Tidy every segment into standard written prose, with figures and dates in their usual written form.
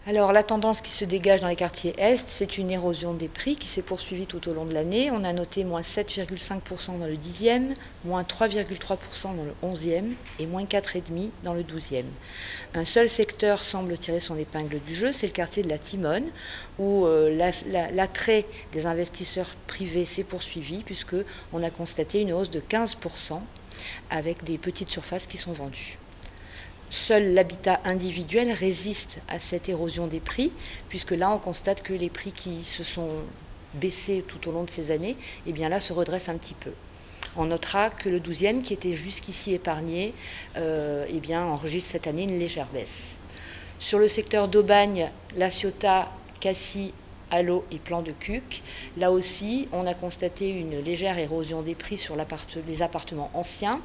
Alors la tendance qui se dégage dans les quartiers Est, c'est une érosion des prix qui s'est poursuivie tout au long de l'année. On a noté moins 7,5% dans le 10e, moins 3,3% dans le 11e et moins 4,5% dans le 12e. Un seul secteur semble tirer son épingle du jeu, c'est le quartier de la Timone, où l'attrait des investisseurs privés s'est poursuivi puisqu'on a constaté une hausse de 15% avec des petites surfaces qui sont vendues. Seul l'habitat individuel résiste à cette érosion des prix, puisque là on constate que les prix qui se sont baissés tout au long de ces années, eh bien là se redressent un petit peu. On notera que le 12e, qui était jusqu'ici épargné, eh bien, enregistre cette année une légère baisse. Sur le secteur d'Aubagne, La Ciotat, Cassis, Allo et Plan de Cuques, là aussi, on a constaté une légère érosion des prix sur les appartements anciens.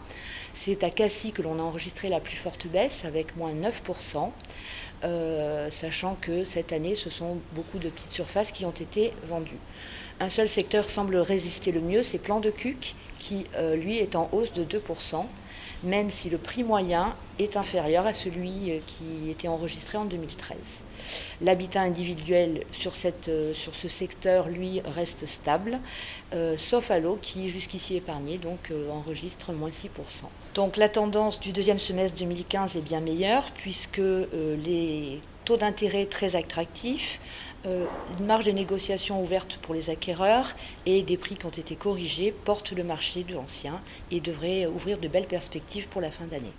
C'est à Cassis que l'on a enregistré la plus forte baisse, avec moins 9%, sachant que cette année, ce sont beaucoup de petites surfaces qui ont été vendues. Un seul secteur semble résister le mieux, c'est Plan de Cuques, qui, lui, est en hausse de 2%, même si le prix moyen est inférieur à celui qui était enregistré en 2013. L'habitat individuel sur ce secteur, lui, reste stable, sauf Allo qui, jusqu'ici épargné, donc enregistre moins 6%. Donc la tendance du deuxième semestre 2015 est bien meilleure, puisque les taux d'intérêt très attractifs, une marge de négociation ouverte pour les acquéreurs et des prix qui ont été corrigés portent le marché de l'ancien et devraient ouvrir de belles perspectives pour la fin d'année.